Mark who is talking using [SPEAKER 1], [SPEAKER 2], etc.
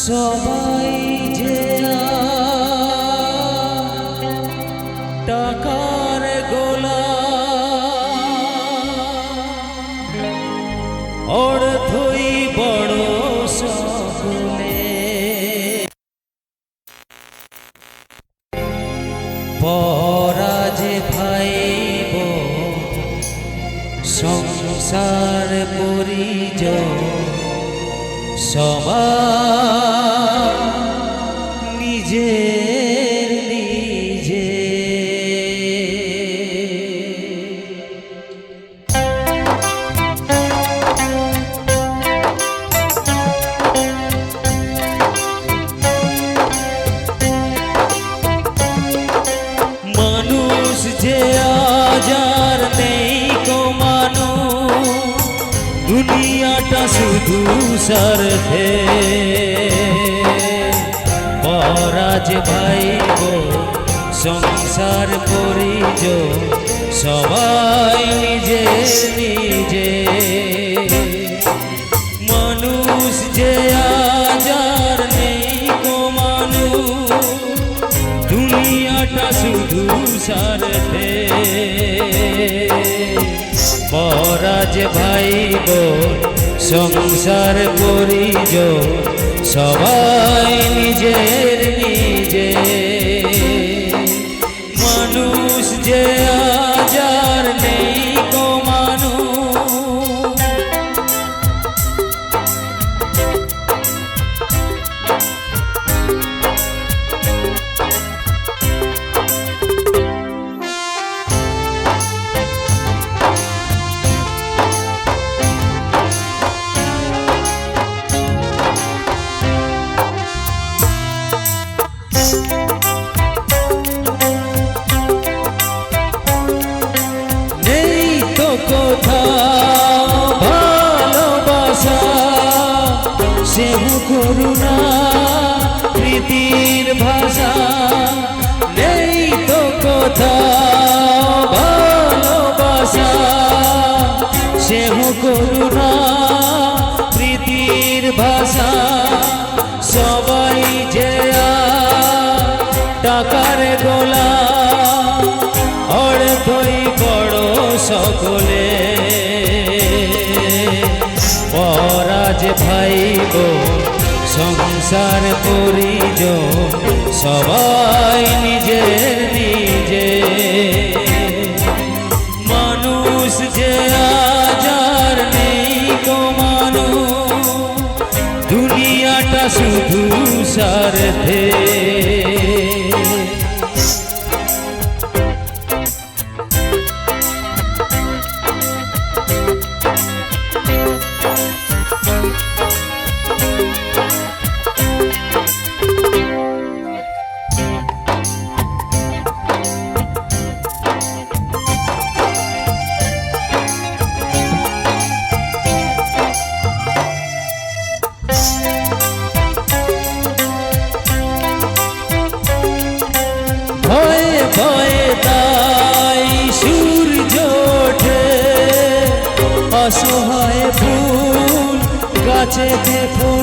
[SPEAKER 1] সবাই যে টাকার গোলা অর্থই বড় সকলে পরাজে ভাইব সংসার পরিজন সবাই নিজের নিজে মানুষ যে আজার নেই কো মানুষ দুনিয়াটা শুধু স্বার্থে পরাজ ভাইব সংসার পরিজন সবাই নিজে নিজে মানুষ যে আজার নেই কো মানুষ দুনিয়াটা শুধু স্বার্থে পরাজ ভাইব সংসার পরিজন সবাই নিজের নিজে মানুষ যে আজার নেই গো মানুষ কোথাও ভালোবাসা সেহু করুণা প্রীতির ভাষা নেই তো কোথাও ভালোবাসা সেহু করুণা প্রীতির ভাষা সবাই যে টাকার গোলা অর্থই বড় সকলে পরাজ ভাইব সংসার পরিজন সবাই নিজের নিজে মানুষ যে আজার নেই গো মানুষ দুনিয়াটা শুধু স্বার্থে ভয়ে ভয়ে তাই সূর্য ওঠে অসহায় ফুল গাছেতে ফুল